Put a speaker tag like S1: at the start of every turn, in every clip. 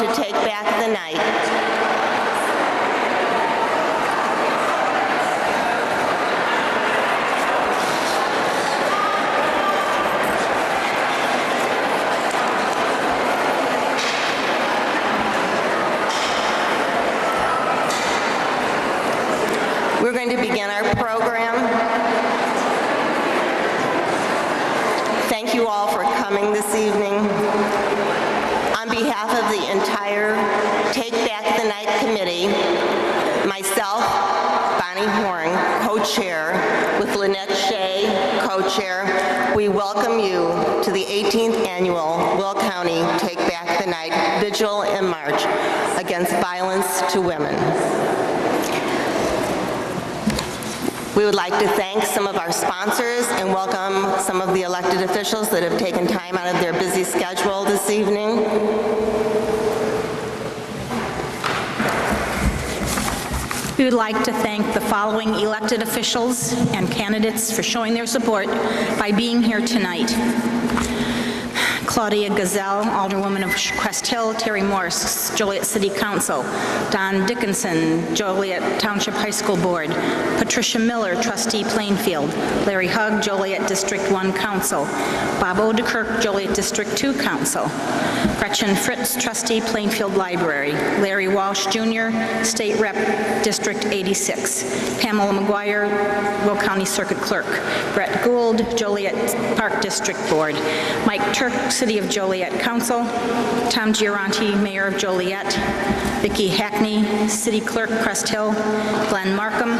S1: to take back the night. We're going to begin our program. Thank you all for coming this evening. On behalf of the entire Take Back the Night Committee, myself, Bonnie Horn, co-chair, with Lynette Shea, co-chair, we welcome you to the 18th annual Will County Take Back the Night Vigil and March against violence to women. We would like to thank some of our sponsors and welcome some of the elected officials that have taken time out of their busy schedule this evening.
S2: We would like to thank the following elected officials and candidates for showing their support by being here tonight. Claudia Gazelle, Alderwoman of Crest Hill; Terry Morse, Joliet City Council; Don Dickinson, Joliet Township High School Board; Patricia Miller, Trustee Plainfield; Larry Hugg, Joliet District 1 Council; Bob Odekirk, Joliet District 2 Council; Gretchen Fritz, Trustee Plainfield Library; Larry Walsh Jr., State Rep District 86; Pamela McGuire, Will County Circuit Clerk; Brett Gould, Joliet Park District Board; Mike Turk, City of Joliet Council; Tom Giaranti, Mayor of Joliet; Vicki Hackney, City Clerk, Crest Hill; Glenn Markham,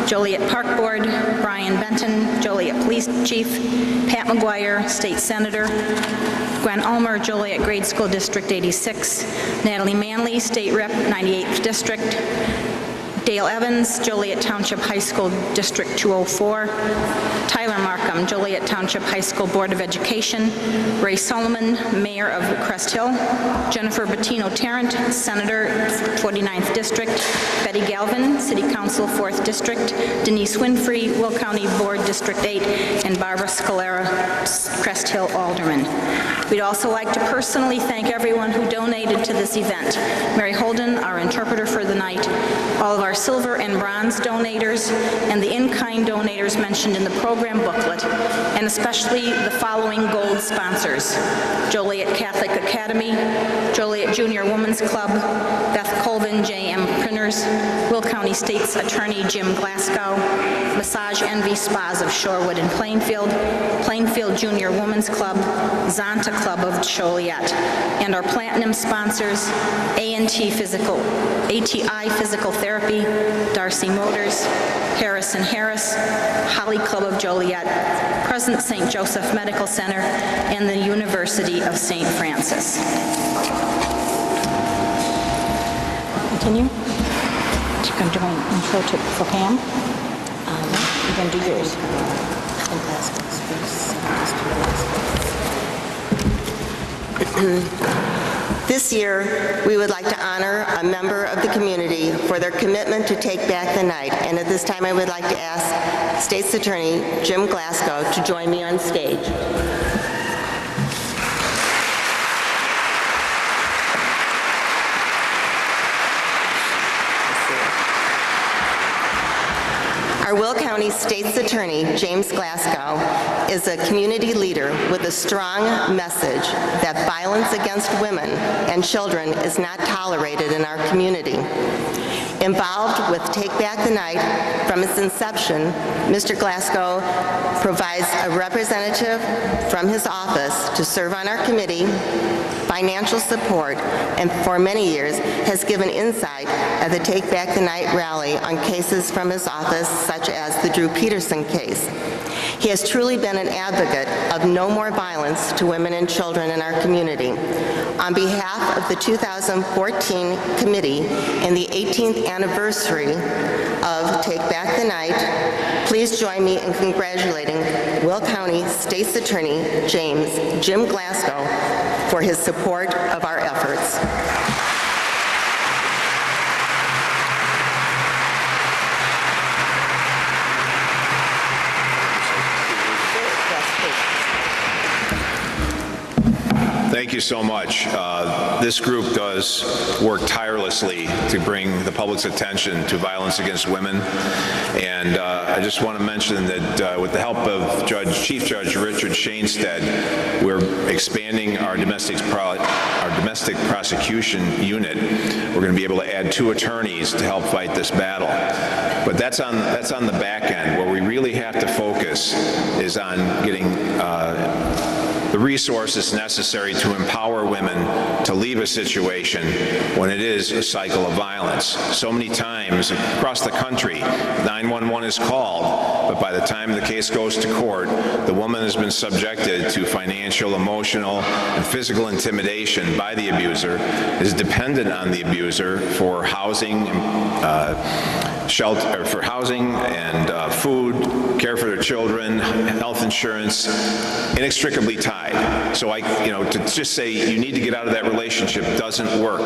S2: Joliet Park Board; Brian Benton, Joliet Police Chief; Pat McGuire, State Senator; Gwen Ulmer, Joliet Grade School District 86; Natalie Manley, State Rep 98th District; Dale Evans, Joliet Township High School District 204; Tyler Markham, Joliet Township High School Board of Education; Ray Solomon, Mayor of Crest Hill; Jennifer Bettino Tarrant, Senator 49th District; Betty Galvin, City Council 4th District; Denise Winfrey, Will County Board District 8; and Barbara Scalera, Crest Hill Alderman. We'd also like to personally thank everyone who donated to this event. Mary Holden, our interpreter for the night, all of our silver and bronze donators, and the in-kind donators mentioned in the program booklet, and especially the following gold sponsors: Joliet Catholic Academy, Joliet Junior Women's Club, Beth Colvin, J.M. Printers, Will County State's Attorney Jim Glasgow, Massage Envy Spas of Shorewood and Plainfield, Plainfield Junior Women's Club, Zonta Club of Joliet, and our platinum sponsors, ATI Physical Therapy, Darcy Motors, Harris & Harris, Holly Club of Joliet, Crescent St. Joseph Medical Center, and the University of St. Francis. Continue. You can join intro for Pam. You can do yours.
S1: This year, we would like to honor a member of the community for their commitment to take back the night. And at this time, I would like to ask State's Attorney Jim Glasgow to join me on stage. Our Will County State's Attorney, James Glasgow, is a community leader with a strong message that violence against women and children is not tolerated in our community. Involved with Take Back the Night from its inception, Mr. Glasgow provides a representative from his office to serve on our committee, financial support, and for many years has given insight at the Take Back the Night rally on cases from his office, such as the Drew Peterson case. He has truly been an advocate of no more violence to women and children in our community. On behalf of the 2014 committee and the 18th anniversary of Take Back the Night, please join me in congratulating Will County State's Attorney Jim Glasgow for his support of our efforts.
S3: Thank Thank you so much. This group does work tirelessly to bring the public's attention to violence against women. And I just want to mention that with the help of Chief Judge Richard Shainstead, we're expanding our domestic prosecution unit. We're going to be able to add 2 attorneys to help fight this battle. But that's on the back end. Where we really have to focus is on getting the resources necessary to empower women to leave a situation when it is a cycle of violence. So many times across the country, 911 is called, but by the time the case goes to court, the woman has been subjected to financial, emotional, and physical intimidation by the abuser, is dependent on the abuser for housing, shelter, for housing and food, care for their children, health insurance, inextricably tied. So to just say you need to get out of that relationship doesn't work.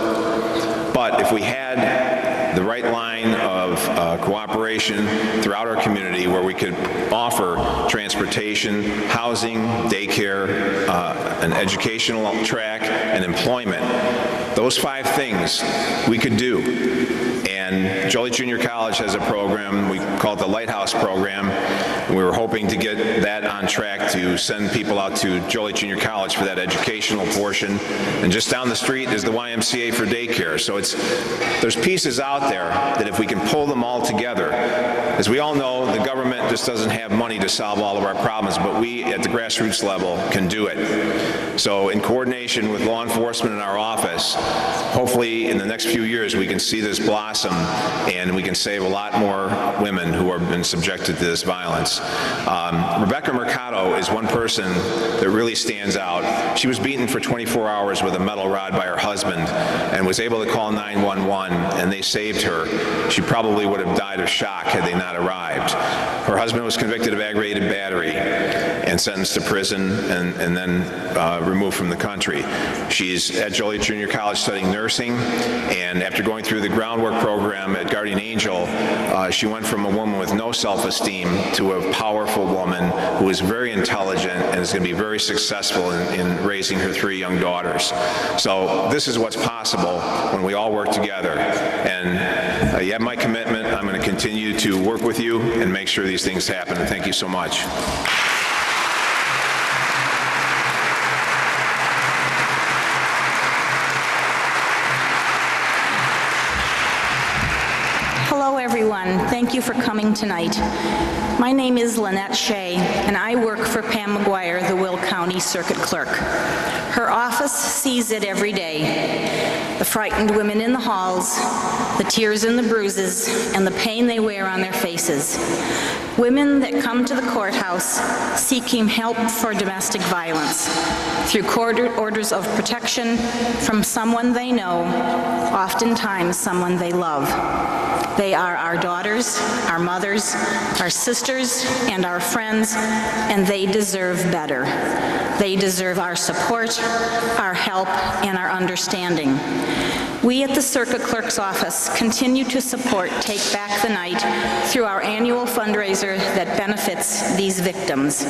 S3: But if we had the right line of cooperation throughout our community where we could offer transportation, housing, daycare, an educational track, and employment, those 5 things we could do. And Joliet Junior College has a program, we call it the Lighthouse Program, and we were hoping to get that on track to send people out to Joliet Junior College for that educational portion. And just down the street is the YMCA for daycare. So there's pieces out there that if we can pull them all together, as we all know, the government just doesn't have money to solve all of our problems, but we at the grassroots level can do it. So in coordination with law enforcement in our office, hopefully in the next few years we can see this blossom and we can save a lot more women who have been subjected to this violence. Rebecca Mercado is one person that really stands out. She was beaten for 24 hours with a metal rod by her husband and was able to call 911, and they saved her. She probably would have died of shock had they not arrived. Her husband was convicted of aggravated battery and sentenced to prison and then removed from the country. She's at Joliet Junior College studying nursing, and after going through the groundwork program at Guardian Angel, she went from a woman with no self-esteem to a powerful woman who is very intelligent and is going to be very successful in raising her 3 young daughters. So this is what's possible when we all work together. And you have my commitment. I'm going to continue to work with you and make sure these things happen. Thank you so much.
S2: Hello, everyone. Thank you for coming tonight. My name is Lynette Shea, and I work for Pam McGuire, the Will County Circuit Clerk. Her office sees it every day: the frightened women in the halls, the tears and the bruises, and the pain they wear on their faces. Women that come to the courthouse seeking help for domestic violence through court orders of protection from someone they know, oftentimes someone they love. They are our daughters, our mothers, our sisters, and our friends, and they deserve better. They deserve our support, our help, and our understanding. We at the Circuit Clerk's Office continue to support Take Back the Night through our annual fundraiser that benefits these victims.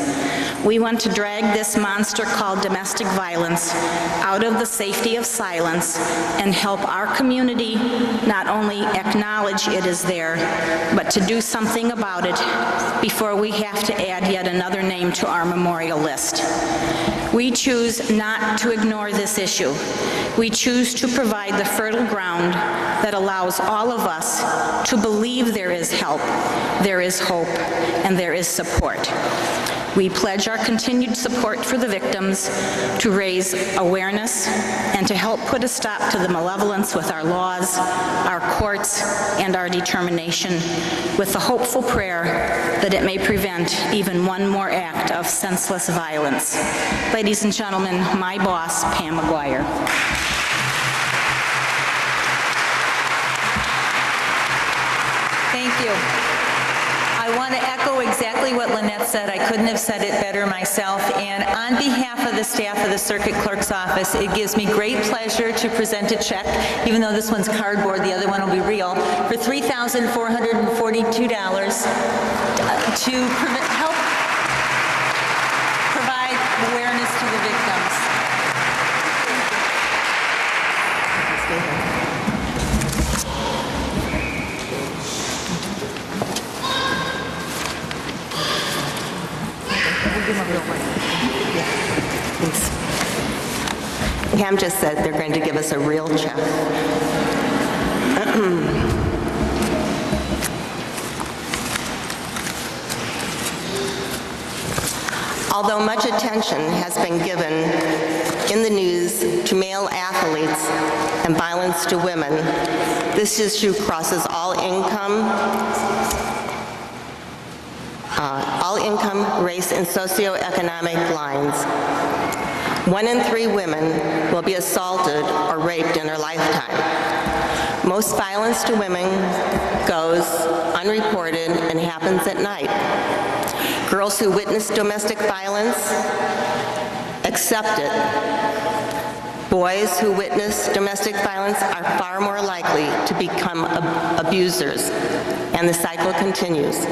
S2: We want to drag this monster called domestic violence out of the safety of silence and help our community not only acknowledge it is there, but to do something about it before we have to add yet another name to our memorial list. We choose not to ignore this issue. We choose to provide the fertile ground that allows all of us to believe there is help, there is hope, and there is support. We pledge our continued support for the victims, to raise awareness, and to help put a stop to the malevolence with our laws, our courts, and our determination, with the hopeful prayer that it may prevent even one more act of senseless violence. Ladies and gentlemen, my boss, Pam McGuire.
S4: Thank you. I want to echo exactly what Lynette said. I couldn't have said it better myself. And on behalf of the staff of the Circuit Clerk's Office, it gives me great pleasure to present a check, even though this one's cardboard, the other one will be real, for $3,442 to help provide awareness to the victims.
S1: me here. Thanks. Pam just said they're going to give us a real check. Although much attention has been given in the news to male athletes and violence to women, this issue crosses all income, race, and socioeconomic lines. 1 in 3 women will be assaulted or raped in their lifetime. Most violence to women goes unreported and happens at night. Girls who witness domestic violence accept it. Boys who witness domestic violence are far more likely to become abusers, and the cycle continues.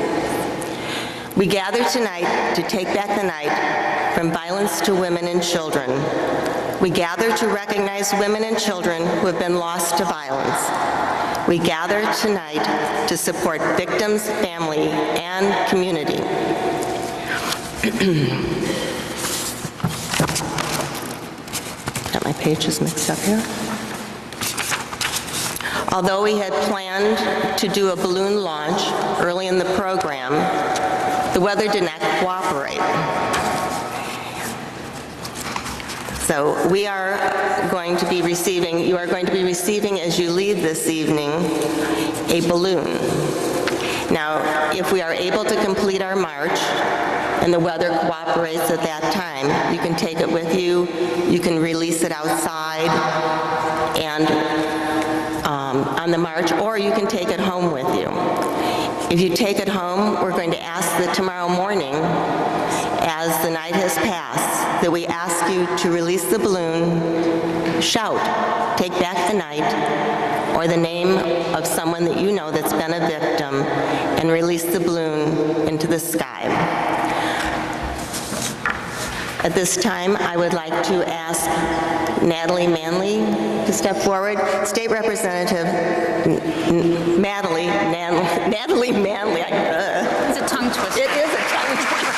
S1: We gather tonight to take back the night from violence to women and children. We gather to recognize women and children who have been lost to violence. We gather tonight to support victims, family, and community. Got my pages mixed up here. Although we had planned to do a balloon launch early in the program, the weather did not cooperate. So you are going to be receiving as you leave this evening a balloon. Now, if we are able to complete our march and the weather cooperates at that time, you can take it with you, you can release it outside and on the march, or you can take it home with you. If you take it home, we're going to ask that tomorrow morning, as the night has passed, that we ask you to release the balloon, shout, take back the night, or the name of someone that you know that's been a victim, and release the balloon into the sky. At this time, I would like to ask Natalie Manley to step forward. State Representative Natalie Manley.
S2: It's a tongue twister.
S1: It is a tongue twister.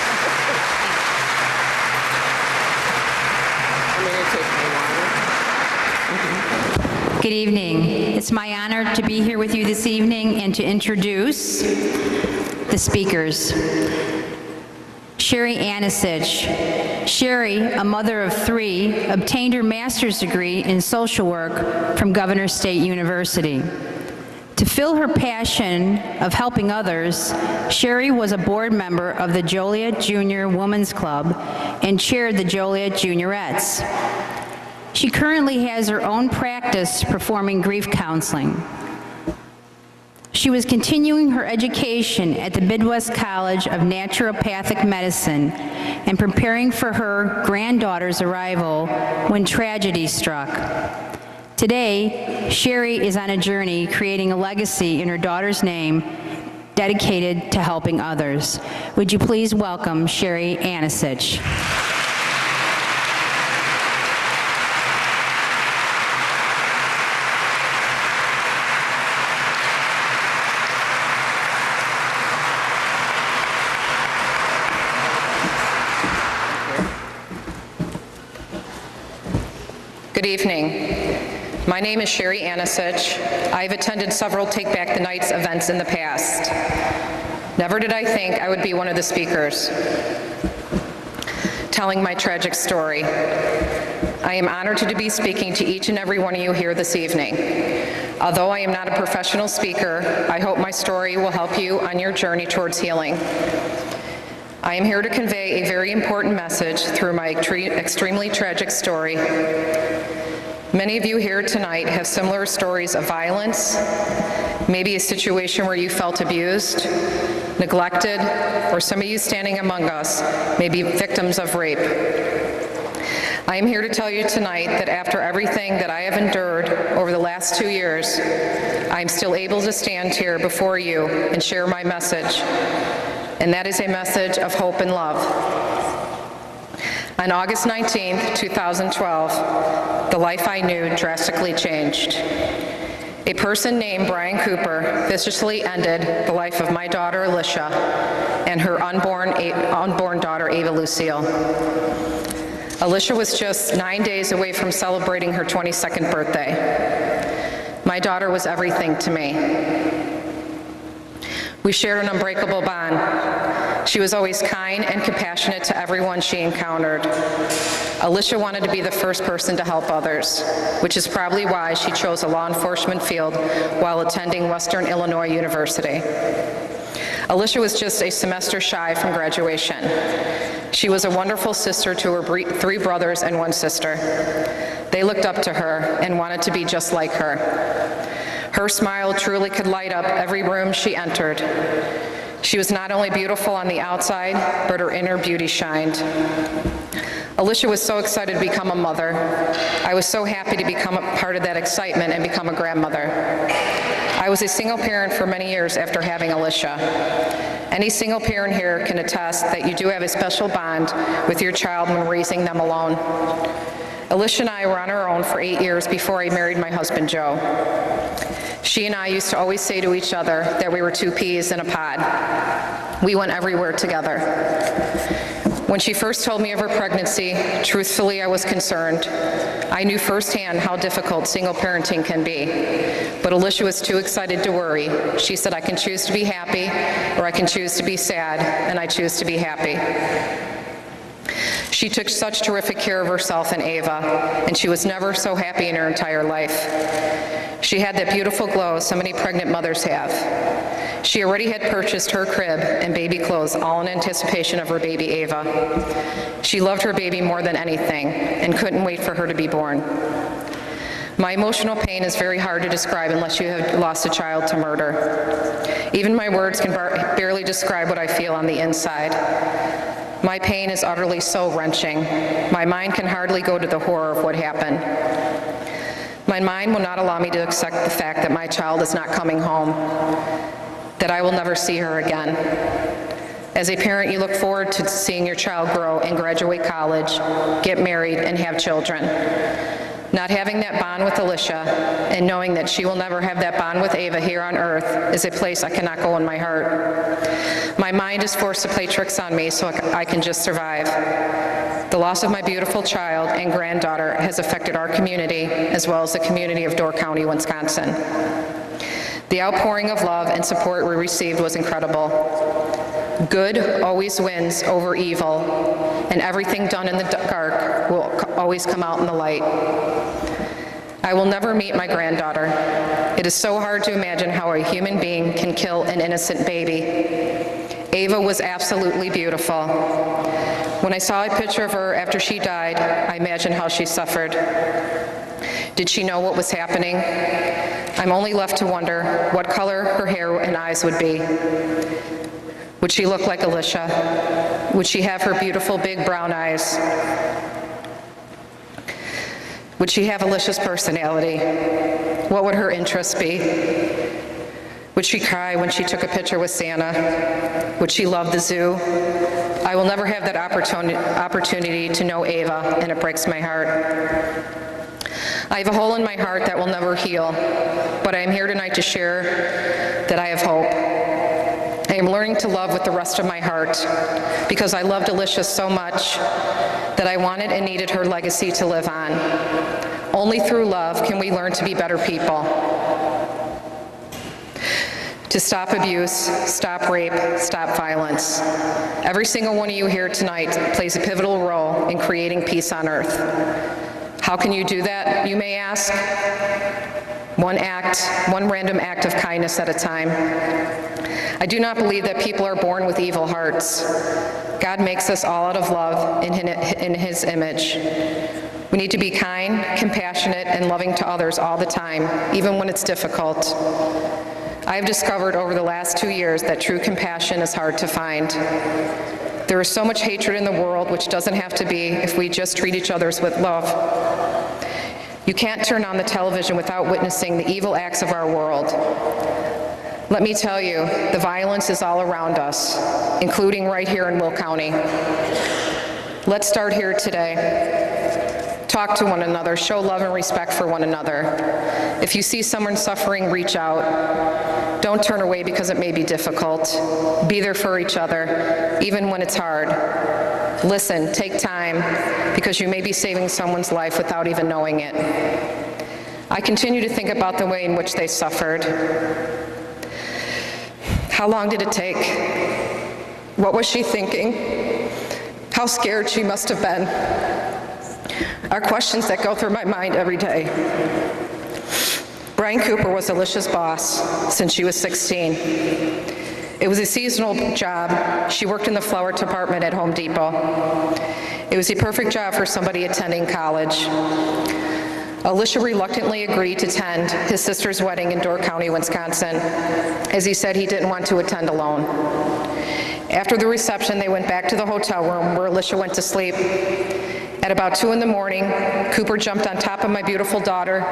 S1: I'm going to take my water.
S5: Good evening. It's my honor to be here with you this evening and to introduce the speakers. Sherry Anisich. Sherry, a mother of 3, obtained her master's degree in social work from Governor State University. To fill her passion of helping others, Sherry was a board member of the Joliet Junior Women's Club and chaired the Joliet Juniorettes. She currently has her own practice performing grief counseling. She was continuing her education at the Midwest College of Naturopathic Medicine and preparing for her granddaughter's arrival when tragedy struck. Today, Sherry is on a journey creating a legacy in her daughter's name dedicated to helping others. Would you please welcome Sherry Anisich.
S6: Good evening. My name is Sherry Anisich. I've attended several Take Back the Nights events in the past. Never did I think I would be one of the speakers telling my tragic story. I am honored to be speaking to each and every one of you here this evening. Although I am not a professional speaker, I hope my story will help you on your journey towards healing. I am here to convey a very important message through my extremely tragic story. Many of you here tonight have similar stories of violence, maybe a situation where you felt abused, neglected, or some of you standing among us may be victims of rape. I am here to tell you tonight that after everything that I have endured over the last 2 years, I am still able to stand here before you and share my message. And that is a message of hope and love. On August 19th, 2012, the life I knew drastically changed. A person named Brian Cooper viciously ended the life of my daughter, Alicia, and her unborn daughter, Ava Lucille. Alicia was just 9 days away from celebrating her 22nd birthday. My daughter was everything to me. We shared an unbreakable bond. She was always kind and compassionate to everyone she encountered. Alicia wanted to be the first person to help others, which is probably why she chose a law enforcement field while attending Western Illinois University. Alicia was just a semester shy from graduation. She was a wonderful sister to her 3 brothers and 1 sister. They looked up to her and wanted to be just like her. Her smile truly could light up every room she entered. She was not only beautiful on the outside, but her inner beauty shined. Alicia was so excited to become a mother. I was so happy to become a part of that excitement and become a grandmother. I was a single parent for many years after having Alicia. Any single parent here can attest that you do have a special bond with your child when raising them alone. Alicia and I were on our own for 8 years before I married my husband, Joe. She and I used to always say to each other that we were 2 peas in a pod. We went everywhere together. When she first told me of her pregnancy, truthfully, I was concerned. I knew firsthand how difficult single parenting can be, but Alicia was too excited to worry. She said, I can choose to be happy, or I can choose to be sad, and I choose to be happy. She took such terrific care of herself and Ava, and she was never so happy in her entire life. She had that beautiful glow so many pregnant mothers have. She already had purchased her crib and baby clothes, all in anticipation of her baby Ava. She loved her baby more than anything and couldn't wait for her to be born. My emotional pain is very hard to describe unless you have lost a child to murder. Even my words can barely describe what I feel on the inside. My pain is utterly soul-wrenching. My mind can hardly go to the horror of what happened. My mind will not allow me to accept the fact that my child is not coming home, that I will never see her again. As a parent, you look forward to seeing your child grow and graduate college, get married, and have children. Not having that bond with Alicia and knowing that she will never have that bond with Ava here on earth is a place I cannot go in my heart. My mind is forced to play tricks on me so I can just survive. The loss of my beautiful child and granddaughter has affected our community as well as the community of Door County, Wisconsin. The outpouring of love and support we received was incredible. Good always wins over evil, and everything done in the dark will always come out in the light. I will never meet my granddaughter. It is so hard to imagine how a human being can kill an innocent baby. Ava was absolutely beautiful. When I saw a picture of her after she died, I imagined how she suffered. Did she know what was happening? I'm only left to wonder what color her hair and eyes would be. Would she look like Alicia? Would she have her beautiful big brown eyes? Would she have Alicia's personality? What would her interests be? Would she cry when she took a picture with Santa? Would she love the zoo? I will never have that opportunity to know Ava, and it breaks my heart. I have a hole in my heart that will never heal, but I am here tonight to share that I have hope. I am learning to love with the rest of my heart because I loved Alicia so much that I wanted and needed her legacy to live on. Only through love can we learn to be better people. To stop abuse, stop rape, stop violence. Every single one of you here tonight plays a pivotal role in creating peace on earth. How can you do that, you may ask? One random act of kindness at a time. I do not believe that people are born with evil hearts. God makes us all out of love in His image. We need to be kind, compassionate, and loving to others all the time, even when it's difficult. I have discovered over the last 2 years that true compassion is hard to find. There is so much hatred in the world, which doesn't have to be if we just treat each other with love. You can't turn on the television without witnessing the evil acts of our world. Let me tell you, the violence is all around us, including right here in Will County. Let's start here today. Talk to one another, show love and respect for one another. If you see someone suffering, reach out. Don't turn away because it may be difficult. Be there for each other, even when it's hard. Listen, take time, because you may be saving someone's life without even knowing it. I continue to think about the way in which they suffered. How long did it take? What was she thinking? How scared she must have been are questions that go through my mind every day. Brian Cooper was Alicia's boss since she was 16. It was a seasonal job. She worked in the flower department at Home Depot. It was a perfect job for somebody attending college. Alicia reluctantly agreed to attend his sister's wedding in Door County, Wisconsin, as he said he didn't want to attend alone. After the reception, they went back to the hotel room where Alicia went to sleep. At about 2 in the morning, Cooper jumped on top of my beautiful daughter,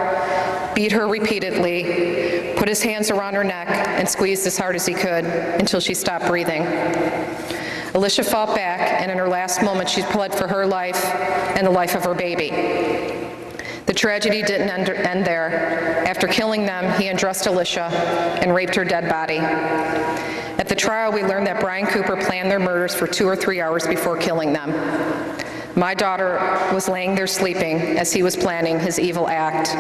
S6: beat her repeatedly, put his hands around her neck, and squeezed as hard as he could until she stopped breathing. Alicia fought back, and in her last moment, she pled for her life and the life of her baby. The tragedy didn't end there. After killing them, he undressed Alicia and raped her dead body. At the trial, we learned that Brian Cooper planned their murders for 2 or 3 hours before killing them. My daughter was laying there sleeping as he was planning his evil act.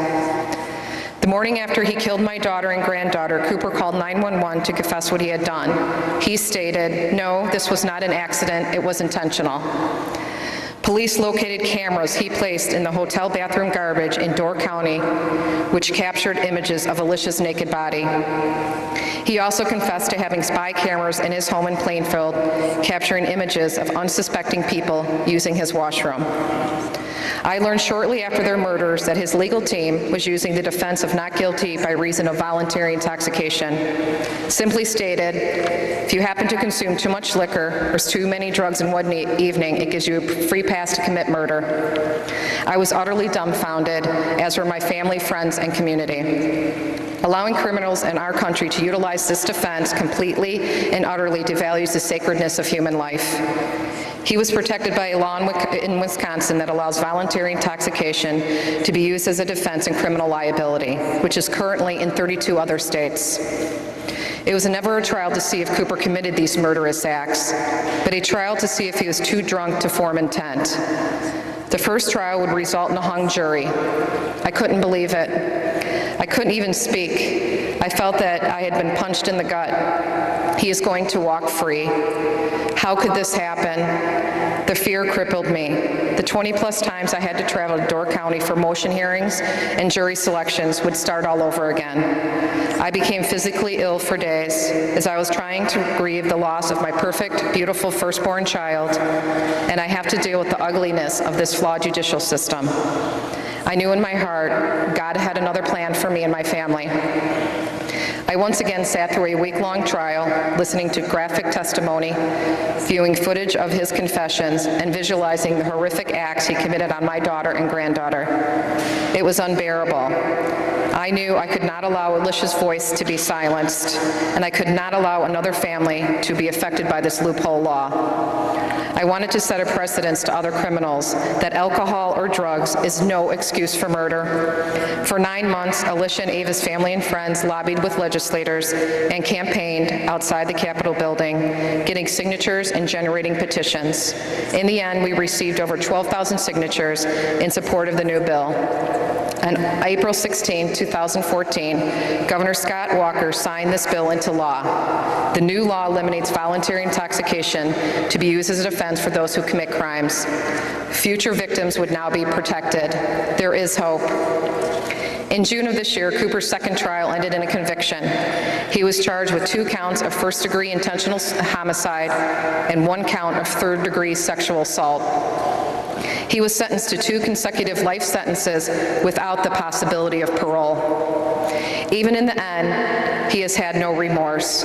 S6: The morning after he killed my daughter and granddaughter, Cooper called 911 to confess what he had done. He stated, "No, this was not an accident, it was intentional." Police located cameras he placed in the hotel bathroom garbage in Door County, which captured images of Alicia's naked body. He also confessed to having spy cameras in his home in Plainfield, capturing images of unsuspecting people using his washroom. I learned shortly after their murders that his legal team was using the defense of not guilty by reason of voluntary intoxication. Simply stated, if you happen to consume too much liquor or too many drugs in one evening, it gives you a free pass to commit murder. I was utterly dumbfounded, as were my family, friends, and community. Allowing criminals in our country to utilize this defense completely and utterly devalues the sacredness of human life. He was protected by a law in Wisconsin that allows voluntary intoxication to be used as a defense in criminal liability, which is currently in 32 other states. It was never a trial to see if Cooper committed these murderous acts, but a trial to see if he was too drunk to form intent. The first trial would result in a hung jury. I couldn't believe it. I couldn't even speak. I felt that I had been punched in the gut. He is going to walk free. How could this happen? The fear crippled me. The 20-plus times I had to travel to Door County for motion hearings and jury selections would start all over again. I became physically ill for days as I was trying to grieve the loss of my perfect, beautiful firstborn child, and I have to deal with the ugliness of this flawed judicial system. I knew in my heart God had another plan for me and my family. I once again sat through a week-long trial, listening to graphic testimony, viewing footage of his confessions, and visualizing the horrific acts he committed on my daughter and granddaughter. It was unbearable. I knew I could not allow Alicia's voice to be silenced, and I could not allow another family to be affected by this loophole law. I wanted to set a precedent to other criminals that alcohol or drugs is no excuse for murder. For 9 months, Alicia and Ava's family and friends lobbied with legislators and campaigned outside the Capitol building, getting signatures and generating petitions. In the end, we received over 12,000 signatures in support of the new bill. On April 16, 2014, Governor Scott Walker signed this bill into law. The new law eliminates voluntary intoxication to be used as a defense for those who commit crimes. Future victims would now be protected. There is hope. In June of this year, Cooper's second trial ended in a conviction. He was charged with 2 counts of first-degree intentional homicide and 1 count of third-degree sexual assault. He was sentenced to 2 consecutive life sentences without the possibility of parole. Even in the end, he has had no remorse,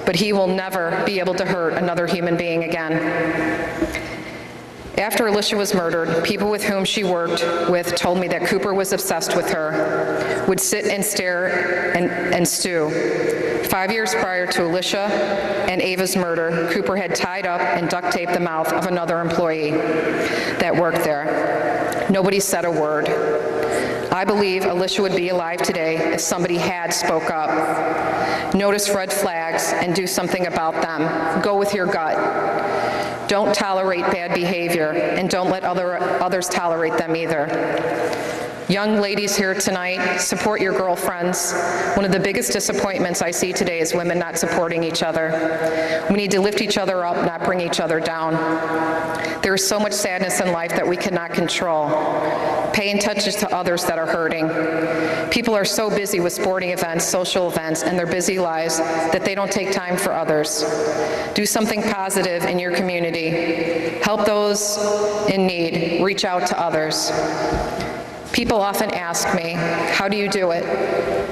S6: but he will never be able to hurt another human being again. After Alicia was murdered, people with whom she worked with told me that Cooper was obsessed with her, would sit and stare and stew. 5 years prior to Alicia and Ava's murder, Cooper had tied up and duct taped the mouth of another employee that worked there. Nobody said a word. I believe Alicia would be alive today if somebody had spoke up. Notice red flags and do something about them. Go with your gut. Don't tolerate bad behavior, and don't let others tolerate them either. Young ladies here tonight, support your girlfriends. One of the biggest disappointments I see today is women not supporting each other. We need to lift each other up, not bring each other down. There is so much sadness in life that we cannot control. Paying attention to others that are hurting. People are so busy with sporting events, social events, and their busy lives that they don't take time for others. Do something positive in your community. Help those in need. Reach out to others. People often ask me, how do you do it?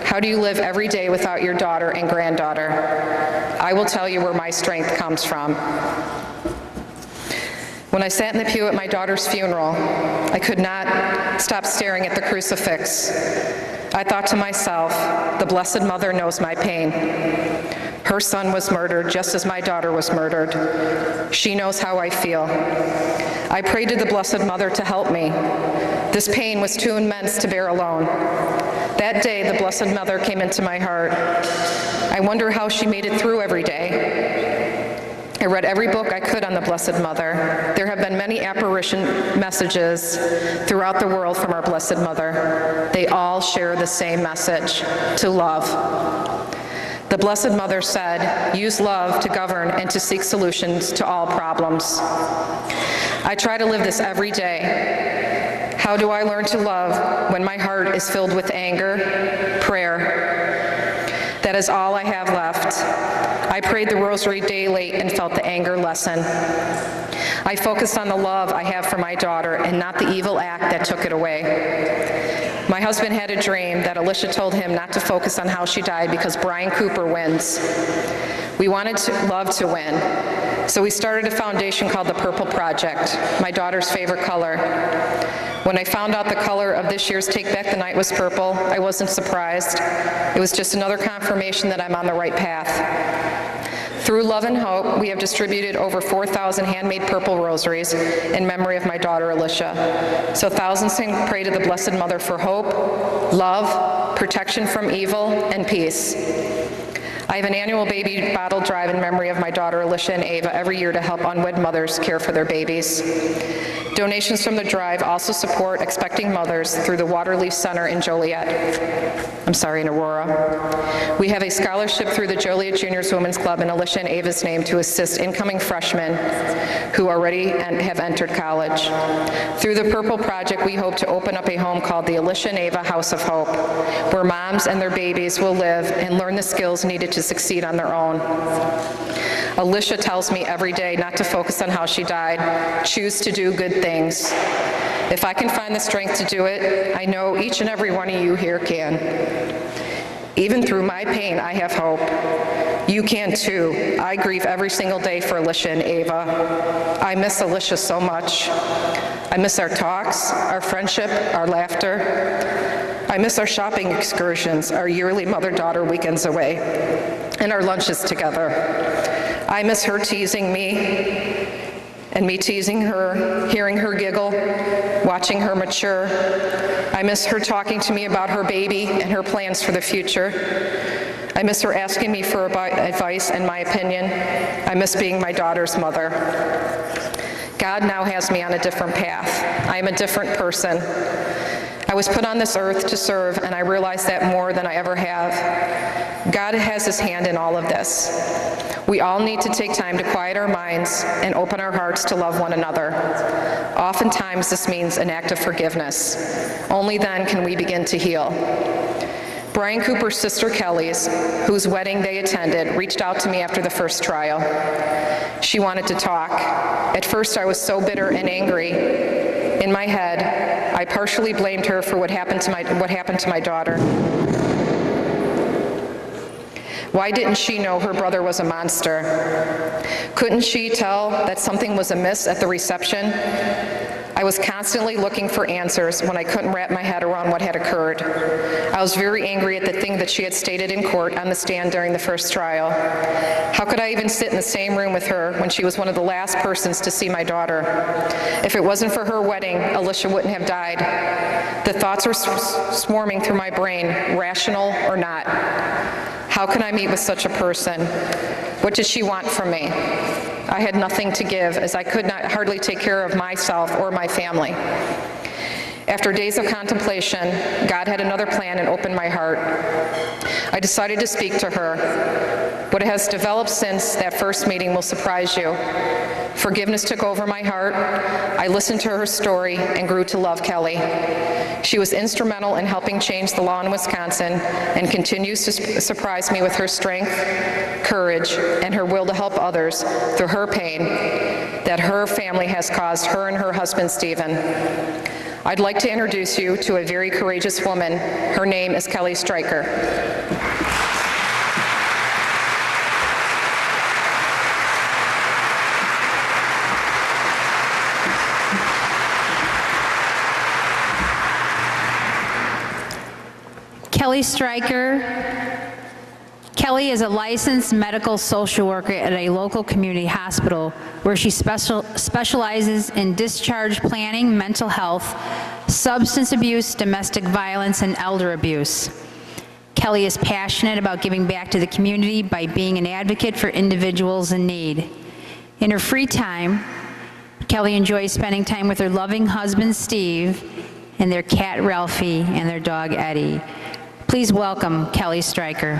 S6: How do you live every day without your daughter and granddaughter? I will tell you where my strength comes from. When I sat in the pew at my daughter's funeral, I could not stop staring at the crucifix. I thought to myself, the Blessed Mother knows my pain. Her son was murdered just as my daughter was murdered. She knows how I feel. I prayed to the Blessed Mother to help me. This pain was too immense to bear alone. That day, the Blessed Mother came into my heart. I wonder how she made it through every day. I read every book I could on the Blessed Mother. There have been many apparition messages throughout the world from our Blessed Mother. They all share the same message, to love. The Blessed Mother said, use love to govern and to seek solutions to all problems. I try to live this every day. How do I learn to love when my heart is filled with anger? Prayer. That is all I have left. I prayed the rosary daily and felt the anger lessen. I focused on the love I have for my daughter and not the evil act that took it away. My husband had a dream that Alicia told him not to focus on how she died because Brian Cooper wins. We wanted love to win, so we started a foundation called the Purple Project, my daughter's favorite color. When I found out the color of this year's Take Back the Night was purple, I wasn't surprised. It was just another confirmation that I'm on the right path. Through Love and Hope, we have distributed over 4,000 handmade purple rosaries in memory of my daughter, Alicia. So thousands can pray to the Blessed Mother for hope, love, protection from evil, and peace. I have an annual baby bottle drive in memory of my daughter, Alicia and Ava, every year to help unwed mothers care for their babies. Donations from the drive also support expecting mothers through the Waterleaf Center in in Aurora. We have a scholarship through the Joliet Juniors Women's Club in Alicia and Ava's name to assist incoming freshmen who already have entered college. Through the Purple Project, we hope to open up a home called the Alicia and Ava House of Hope, where moms and their babies will live and learn the skills needed to succeed on their own. Alicia tells me every day not to focus on how she died, choose to do good things. If I can find the strength to do it, I know each and every one of you here can. Even through my pain, I have hope. You can too. I grieve every single day for Alicia and Ava. I miss Alicia so much. I miss our talks, our friendship, our laughter. I miss our shopping excursions, our yearly mother-daughter weekends away, and our lunches together. I miss her teasing me, and me teasing her, hearing her giggle, watching her mature. I miss her talking to me about her baby and her plans for the future. I miss her asking me for advice and my opinion. I miss being my daughter's mother. God now has me on a different path. I am a different person. I was put on this earth to serve, and I realize that more than I ever have. God has his hand in all of this. We all need to take time to quiet our minds and open our hearts to love one another. Oftentimes, this means an act of forgiveness. Only then can we begin to heal. Brian Cooper's sister Kelly's, whose wedding they attended, reached out to me after the first trial. She wanted to talk. At first, I was so bitter and angry. In my head, I partially blamed her for what happened to my daughter. Why didn't she know her brother was a monster? Couldn't she tell that something was amiss at the reception? I was constantly looking for answers when I couldn't wrap my head around what had occurred. I was very angry at the thing that she had stated in court on the stand during the first trial. How could I even sit in the same room with her when she was one of the last persons to see my daughter? If it wasn't for her wedding, Alicia wouldn't have died. The thoughts were swarming through my brain, rational or not. How can I meet with such a person? What did she want from me? I had nothing to give, as I could not hardly take care of myself or my family. After days of contemplation, God had another plan and opened my heart. I decided to speak to her. What has developed since that first meeting will surprise you. Forgiveness took over my heart. I listened to her story and grew to love Kelly. She was instrumental in helping change the law in Wisconsin and continues to surprise me with her strength, courage, and her will to help others through her pain that her family has caused her and her husband, Stephen. I'd like to introduce you to a very courageous woman. Her name is Kelly Stryker.
S5: Kelly Stryker. Kelly is a licensed medical social worker at a local community hospital where she specializes in discharge planning, mental health, substance abuse, domestic violence, and elder abuse. Kelly is passionate about giving back to the community by being an advocate for individuals in need. In her free time, Kelly enjoys spending time with her loving husband, Steve, and their cat, Ralphie, and their dog, Eddie. Please welcome Kelly Stryker.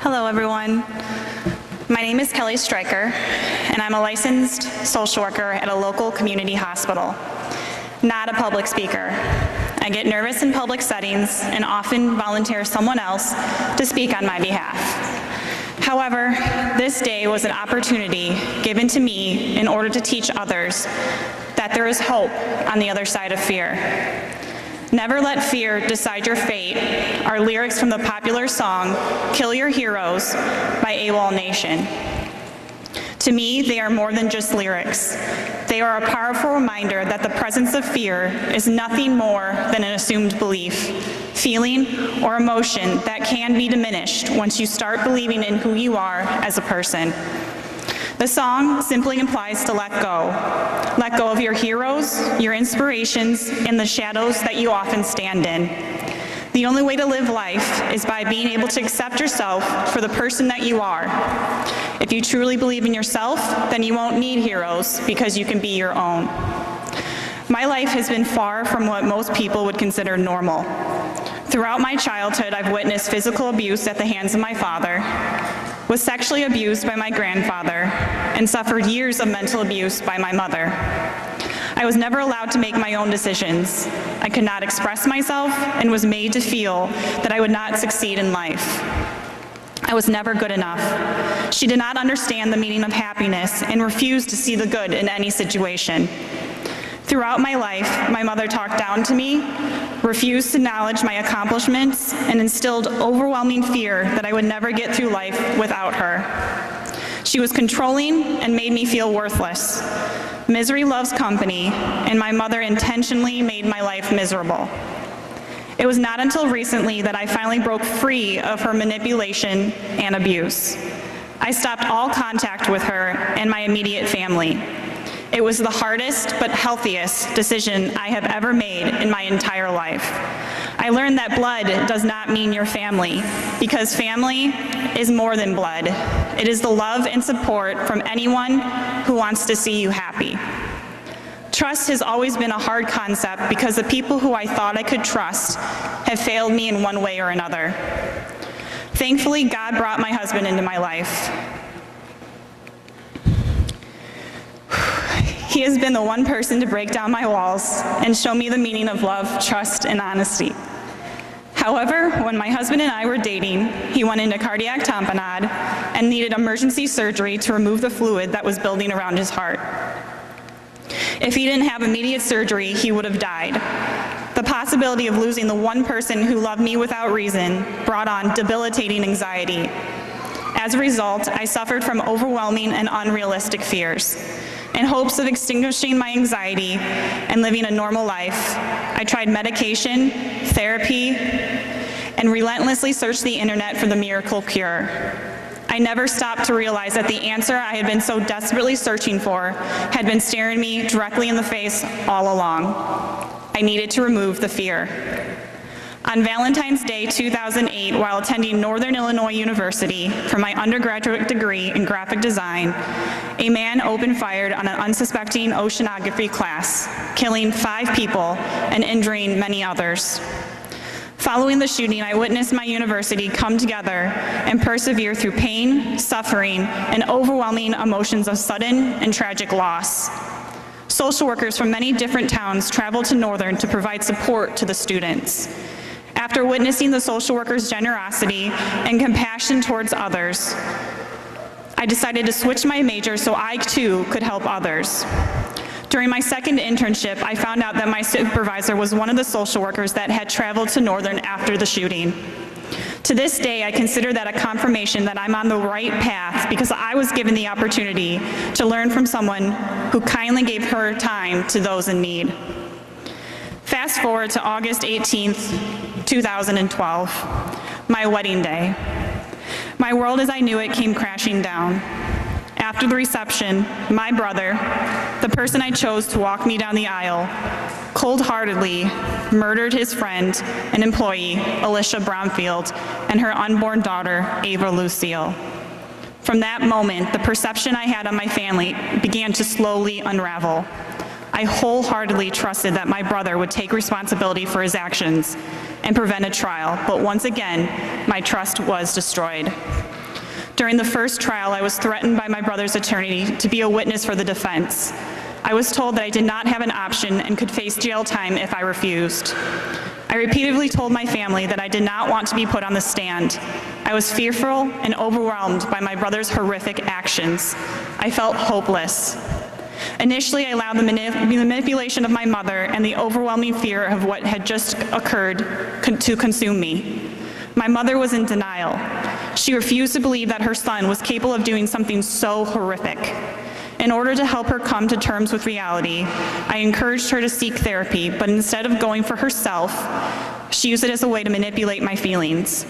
S7: Hello, everyone. My name is Kelly Stryker, and I'm a licensed social worker at a local community hospital, not a public speaker. I get nervous in public settings and often volunteer someone else to speak on my behalf. However, this day was an opportunity given to me in order to teach others that there is hope on the other side of fear. Never let fear decide your fate are lyrics from the popular song, Kill Your Heroes by AWOL Nation. To me, they are more than just lyrics. They are a powerful reminder that the presence of fear is nothing more than an assumed belief, feeling, or emotion that can be diminished once you start believing in who you are as a person. The song simply implies to let go. Let go of your heroes, your inspirations, and the shadows that you often stand in. The only way to live life is by being able to accept yourself for the person that you are. If you truly believe in yourself, then you won't need heroes because you can be your own. My life has been far from what most people would consider normal. Throughout my childhood, I've witnessed physical abuse at the hands of my father, was sexually abused by my grandfather, and suffered years of mental abuse by my mother. I was never allowed to make my own decisions. I could not express myself and was made to feel that I would not succeed in life. I was never good enough. She did not understand the meaning of happiness and refused to see the good in any situation. Throughout my life, my mother talked down to me, refused to acknowledge my accomplishments, and instilled overwhelming fear that I would never get through life without her. She was controlling and made me feel worthless. Misery loves company, and my mother intentionally made my life miserable. It was not until recently that I finally broke free of her manipulation and abuse. I stopped all contact with her and my immediate family. It was the hardest but healthiest decision I have ever made in my entire life. I learned that blood does not mean your family, because family is more than blood. It is the love and support from anyone who wants to see you happy. Trust has always been a hard concept because the people who I thought I could trust have failed me in one way or another. Thankfully, God brought my husband into my life. He has been the one person to break down my walls and show me the meaning of love, trust, and honesty. However, when my husband and I were dating, he went into cardiac tamponade and needed emergency surgery to remove the fluid that was building around his heart. If he didn't have immediate surgery, he would have died. The possibility of losing the one person who loved me without reason brought on debilitating anxiety. As a result, I suffered from overwhelming and unrealistic fears. In hopes of extinguishing my anxiety and living a normal life, I tried medication, therapy, and relentlessly searched the internet for the miracle cure. I never stopped to realize that the answer I had been so desperately searching for had been staring me directly in the face all along. I needed to remove the fear. On Valentine's Day 2008, while attending Northern Illinois University for my undergraduate degree in graphic design, a man opened-fired on an unsuspecting oceanography class, killing 5 people and injuring many others. Following the shooting, I witnessed my university come together and persevere through pain, suffering, and overwhelming emotions of sudden and tragic loss. Social workers from many different towns traveled to Northern to provide support to the students. After witnessing the social workers' generosity and compassion towards others, I decided to switch my major so I too could help others. During my second internship, I found out that my supervisor was one of the social workers that had traveled to Northern after the shooting. To this day, I consider that a confirmation that I'm on the right path because I was given the opportunity to learn from someone who kindly gave her time to those in need. Fast forward to August 18th, 2012, my wedding day. My world as I knew it came crashing down. After the reception, my brother, the person I chose to walk me down the aisle, cold-heartedly murdered his friend and employee, Alicia Bromfield, and her unborn daughter, Ava Lucille. From that moment, the perception I had of my family began to slowly unravel. I wholeheartedly trusted that my brother would take responsibility for his actions and prevent a trial, but once again, my trust was destroyed. During the first trial, I was threatened by my brother's attorney to be a witness for the defense. I was told that I did not have an option and could face jail time if I refused. I repeatedly told my family that I did not want to be put on the stand. I was fearful and overwhelmed by my brother's horrific actions. I felt hopeless. Initially, I allowed the manipulation of my mother and the overwhelming fear of what had just occurred to consume me. My mother was in denial. She refused to believe that her son was capable of doing something so horrific. In order to help her come to terms with reality, I encouraged her to seek therapy, but instead of going for herself, she used it as a way to manipulate my feelings.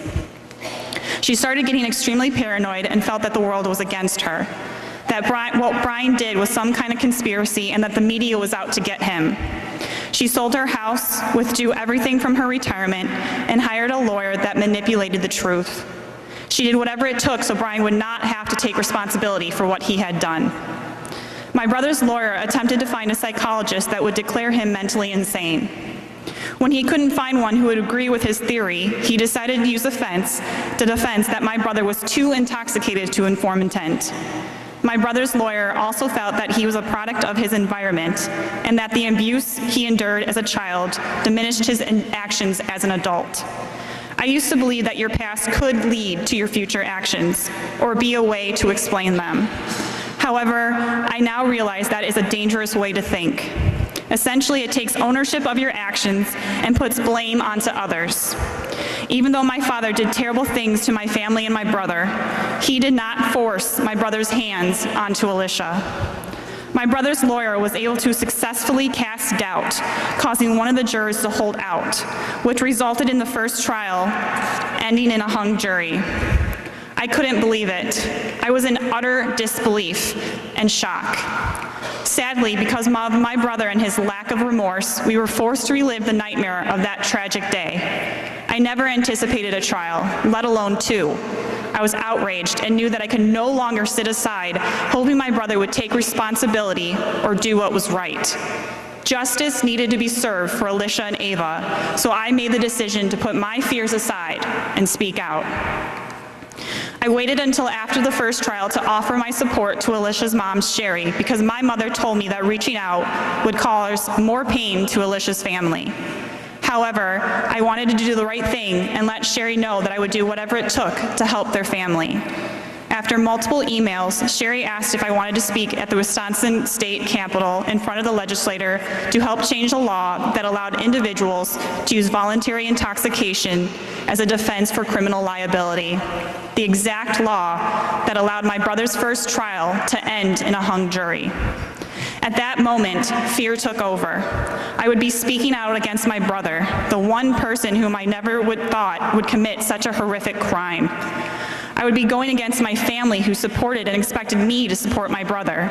S7: She started getting extremely paranoid and felt that the world was against her, that what Brian did was some kind of conspiracy and that the media was out to get him. She sold her house, withdrew everything from her retirement, and hired a lawyer that manipulated the truth. She did whatever it took so Brian would not have to take responsibility for what he had done. My brother's lawyer attempted to find a psychologist that would declare him mentally insane. When he couldn't find one who would agree with his theory, he decided to use the defense that my brother was too intoxicated to inform intent. My brother's lawyer also felt that he was a product of his environment and that the abuse he endured as a child diminished his actions as an adult. I used to believe that your past could lead to your future actions or be a way to explain them. However, I now realize that is a dangerous way to think. Essentially, it takes ownership of your actions and puts blame onto others. Even though my father did terrible things to my family and my brother, he did not force my brother's hands onto Alicia. My brother's lawyer was able to successfully cast doubt, causing one of the jurors to hold out, which resulted in the first trial ending in a hung jury. I couldn't believe it. I was in utter disbelief and shock. Sadly, because of my brother and his lack of remorse, we were forced to relive the nightmare of that tragic day. I never anticipated a trial, let alone 2. I was outraged and knew that I could no longer sit aside, hoping my brother would take responsibility or do what was right. Justice needed to be served for Alicia and Ava, so I made the decision to put my fears aside and speak out. I waited until after the first trial to offer my support to Alicia's mom, Sherry, because my mother told me that reaching out would cause more pain to Alicia's family. However, I wanted to do the right thing and let Sherry know that I would do whatever it took to help their family. After multiple emails, Sherry asked if I wanted to speak at the Wisconsin State Capitol in front of the legislature to help change a law that allowed individuals to use voluntary intoxication as a defense for criminal liability. The exact law that allowed my brother's first trial to end in a hung jury. At that moment, fear took over. I would be speaking out against my brother, the one person whom I never would thought would commit such a horrific crime. I would be going against my family who supported and expected me to support my brother.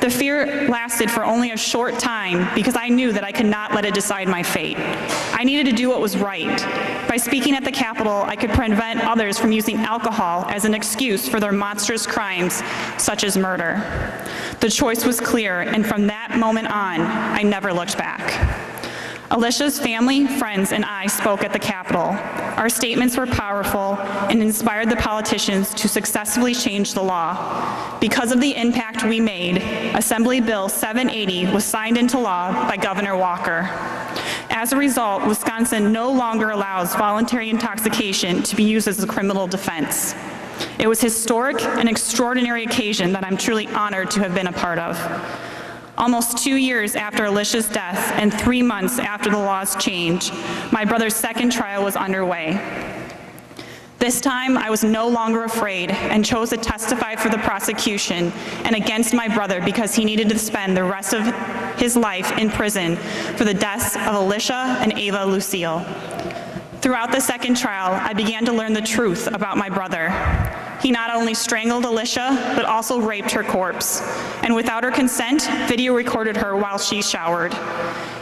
S7: The fear lasted for only a short time because I knew that I could not let it decide my fate. I needed to do what was right. By speaking at the Capitol, I could prevent others from using alcohol as an excuse for their monstrous crimes, such as murder. The choice was clear, and from that moment on, I never looked back. Alicia's family, friends, and I spoke at the Capitol. Our statements were powerful and inspired the politicians to successfully change the law. Because of the impact we made, Assembly Bill 780 was signed into law by Governor Walker. As a result, Wisconsin no longer allows voluntary intoxication to be used as a criminal defense. It was historic and extraordinary occasion that I'm truly honored to have been a part of. Almost 2 years after Alicia's death and 3 months after the law's change, my brother's second trial was underway. This time, I was no longer afraid and chose to testify for the prosecution and against my brother because he needed to spend the rest of his life in prison for the deaths of Alicia and Ava Lucille. Throughout the second trial, I began to learn the truth about my brother. He not only strangled Alicia, but also raped her corpse, and without her consent, video recorded her while she showered.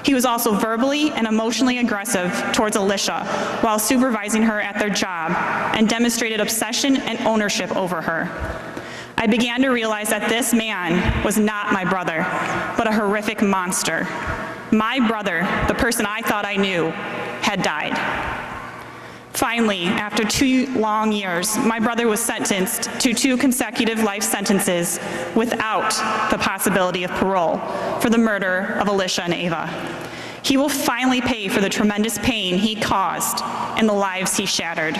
S7: He was also verbally and emotionally aggressive towards Alicia while supervising her at their job, and demonstrated obsession and ownership over her. I began to realize that this man was not my brother, but a horrific monster. My brother, the person I thought I knew, had died. Finally, after 2 long years, my brother was sentenced to 2 consecutive life sentences without the possibility of parole for the murder of Alicia and Ava. He will finally pay for the tremendous pain he caused and the lives he shattered.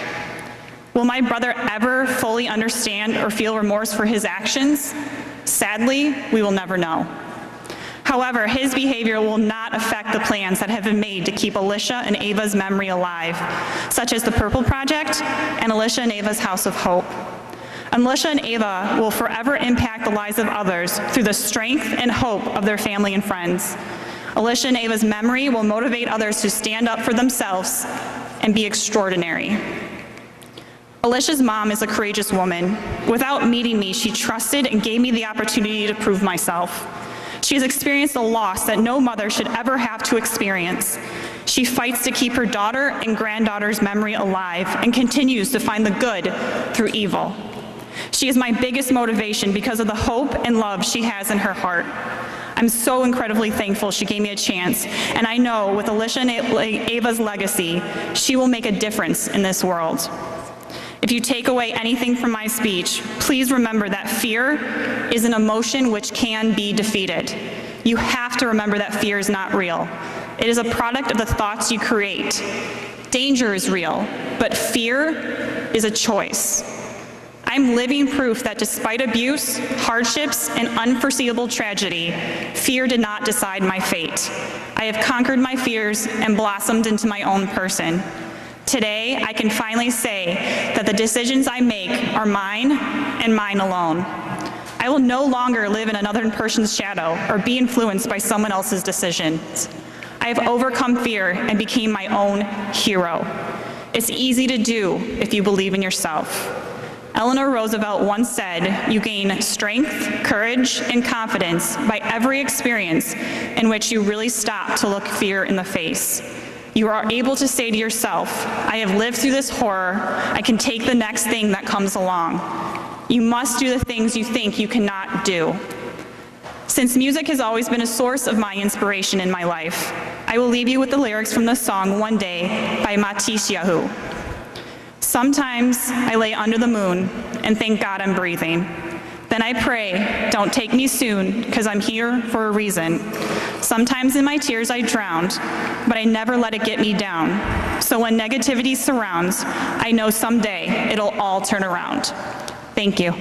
S7: Will my brother ever fully understand or feel remorse for his actions? Sadly, we will never know. However, his behavior will not affect the plans that have been made to keep Alicia and Ava's memory alive, such as the Purple Project and Alicia and Ava's House of Hope. Alicia and Ava will forever impact the lives of others through the strength and hope of their family and friends. Alicia and Ava's memory will motivate others to stand up for themselves and be extraordinary. Alicia's mom is a courageous woman. Without meeting me, she trusted and gave me the opportunity to prove myself. She has experienced a loss that no mother should ever have to experience. She fights to keep her daughter and granddaughter's memory alive and continues to find the good through evil. She is my biggest motivation because of the hope and love she has in her heart. I'm so incredibly thankful she gave me a chance, and I know with Alicia and Ava's legacy, she will make a difference in this world. If you take away anything from my speech, please remember that fear is an emotion which can be defeated. You have to remember that fear is not real. It is a product of the thoughts you create. Danger is real, but fear is a choice. I'm living proof that despite abuse, hardships, and unforeseeable tragedy, fear did not decide my fate. I have conquered my fears and blossomed into my own person. Today, I can finally say that the decisions I make are mine and mine alone. I will no longer live in another person's shadow or be influenced by someone else's decisions. I have overcome fear and became my own hero. It's easy to do if you believe in yourself. Eleanor Roosevelt once said, "You gain strength, courage, and confidence by every experience in which you really stop to look fear in the face." You are able to say to yourself, "I have lived through this horror. I can take the next thing that comes along." You must do the things you think you cannot do. Since music has always been a source of my inspiration in my life, I will leave you with the lyrics from the song "One Day" by Matisse Yahoo. Sometimes I lay under the moon and thank God I'm breathing. Then I pray, don't take me soon, because I'm here for a reason. Sometimes in my tears I drowned, but I never let it get me down. So when negativity surrounds, I know someday it'll all turn around. Thank you.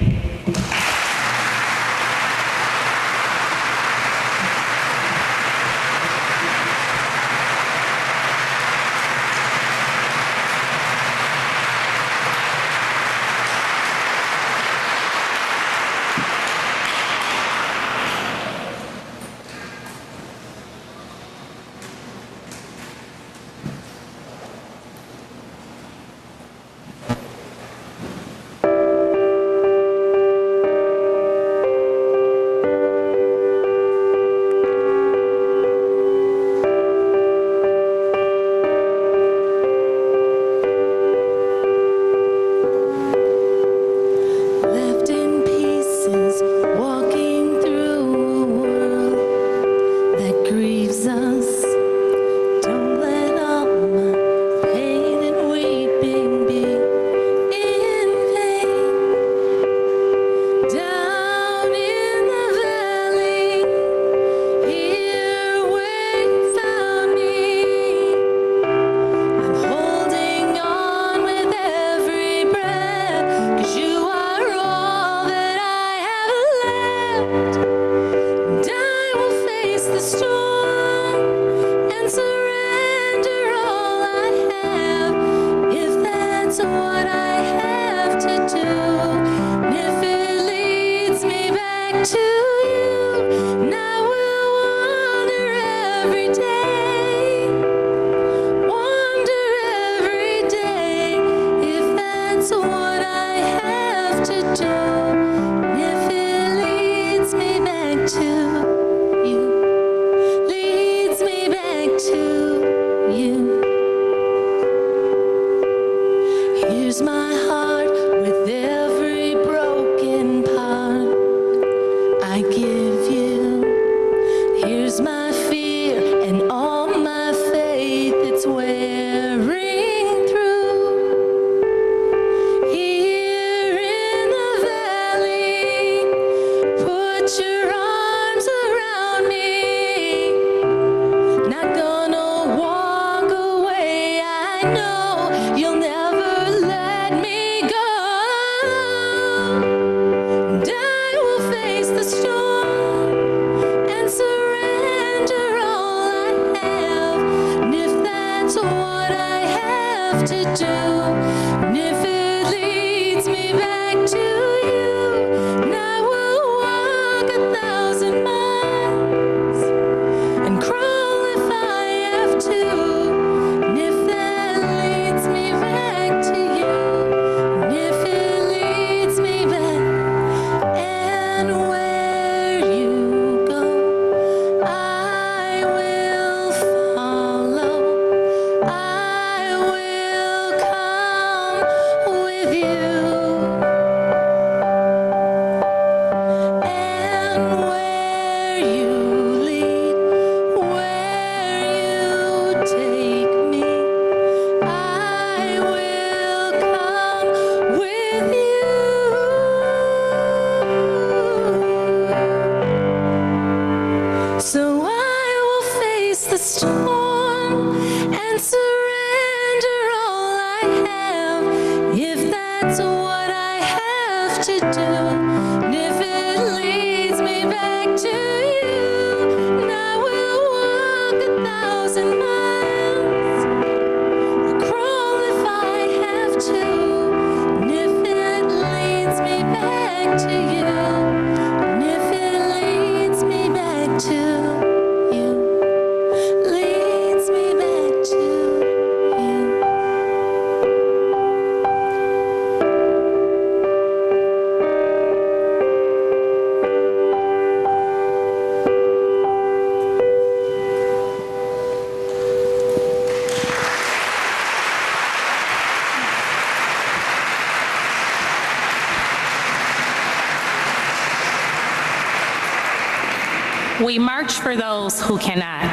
S8: We march for those who cannot.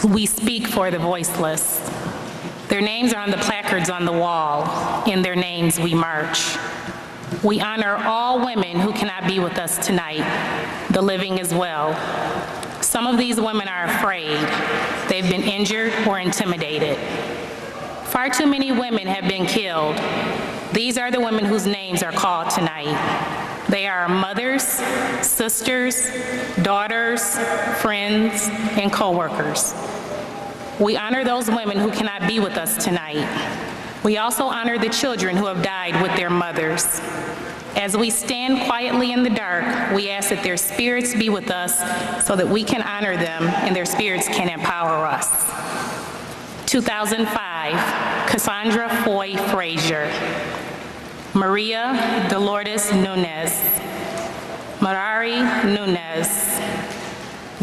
S8: We speak for the voiceless. Their names are on the placards on the wall. In their names we march. We honor all women who cannot be with us tonight, the living as well. Some of these women are afraid. They've been injured or intimidated. Far too many women have been killed. These are the women whose names are called tonight. They are our mothers, sisters, daughters, friends, and co-workers. We honor those women who cannot be with us tonight. We also honor the children who have died with their mothers. As we stand quietly in the dark, we ask that their spirits be with us so that we can honor them and their spirits can empower us. 2005, Cassandra Foy Frazier. Maria Dolores Nunez. Marari Nunez.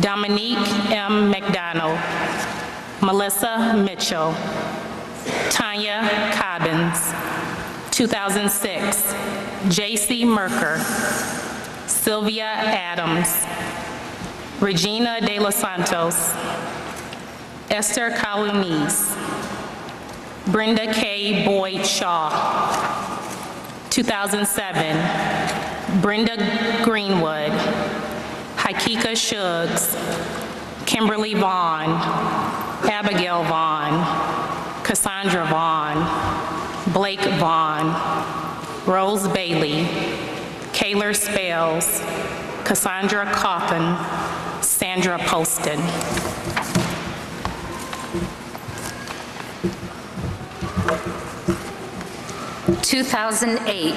S8: Dominique M. McDonald. Melissa Mitchell. Tanya Cobbins. 2006, J.C. Merker. Sylvia Adams. Regina De Los Santos. Esther Kalunis. Brenda K. Boyd Shaw. 2007, Brenda Greenwood. Hakika Suggs. Kimberly Vaughn. Abigail Vaughn. Cassandra Vaughn. Blake Vaughn. Rose Bailey. Kaylor Spales. Cassandra Coffin. Sandra Poston.
S5: In 2008,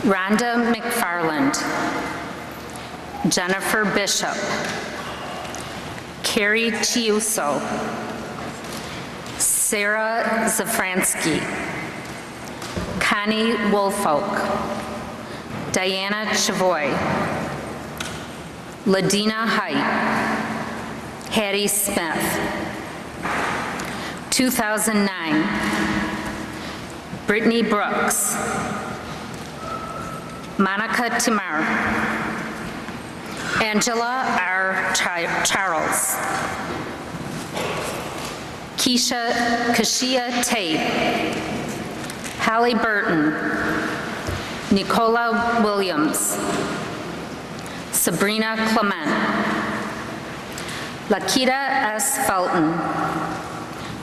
S5: Rhonda McFarland, Jennifer Bishop, Carrie Chiuso, Sarah Zafransky, Connie Woolfolk, Diana Chavoy, Ladina Height, Hattie Smith. 2009, Brittany Brooks, Monica Timar, Angela R. Charles, Kashia Tate, Hallie Burton, Nicola Williams, Sabrina Clement, Lakita S. Felton,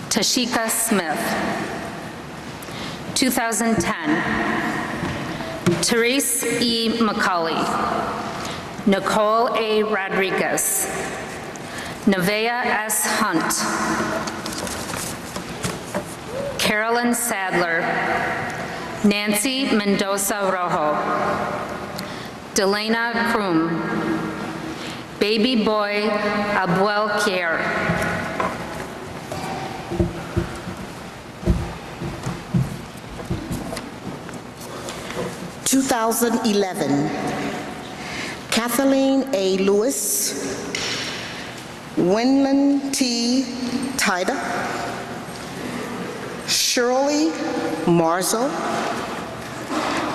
S5: Tashika Smith. 2010, Therese E. McCauley, Nicole A. Rodriguez, Nevaeh S. Hunt, Carolyn Sadler, Nancy Mendoza Rojo, Delana Krum, Baby Boy Abuel Kier,
S9: 2011, Kathleen A. Lewis, Winland T. Tida, Shirley Marzel.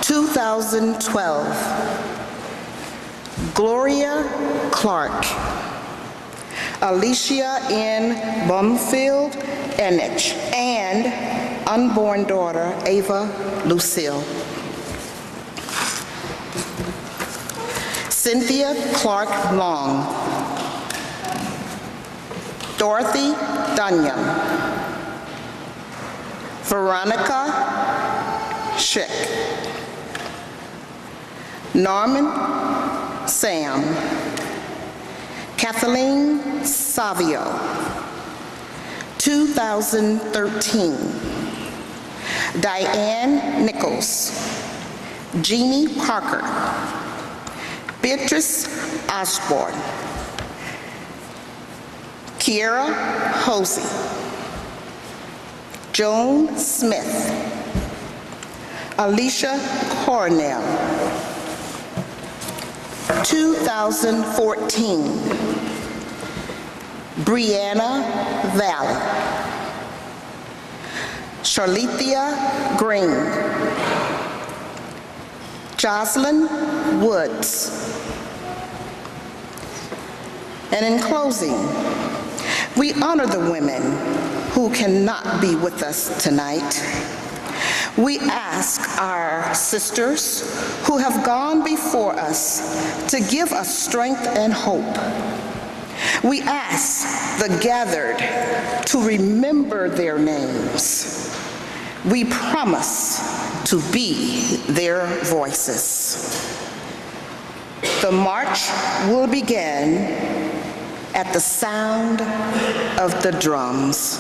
S9: 2012, Gloria Clark, Alicia N. Bumfield Enich, and unborn daughter Ava Lucille. Cynthia Clark Long, Dorothy Dunyam, Veronica Schick, Norman Sam, Kathleen Savio. 2013, Diane Nichols, Jeannie Parker, Beatrice Osborne, Kiera Hosey, Joan Smith, Alicia Cornell. 2014, Brianna Valley, Charlethea Green, Jocelyn Woods. And in closing, we honor the women who cannot be with us tonight. We ask our sisters who have gone before us to give us strength and hope. We ask the gathered to remember their names. We promise to be their voices. The march will begin at the sound of the drums.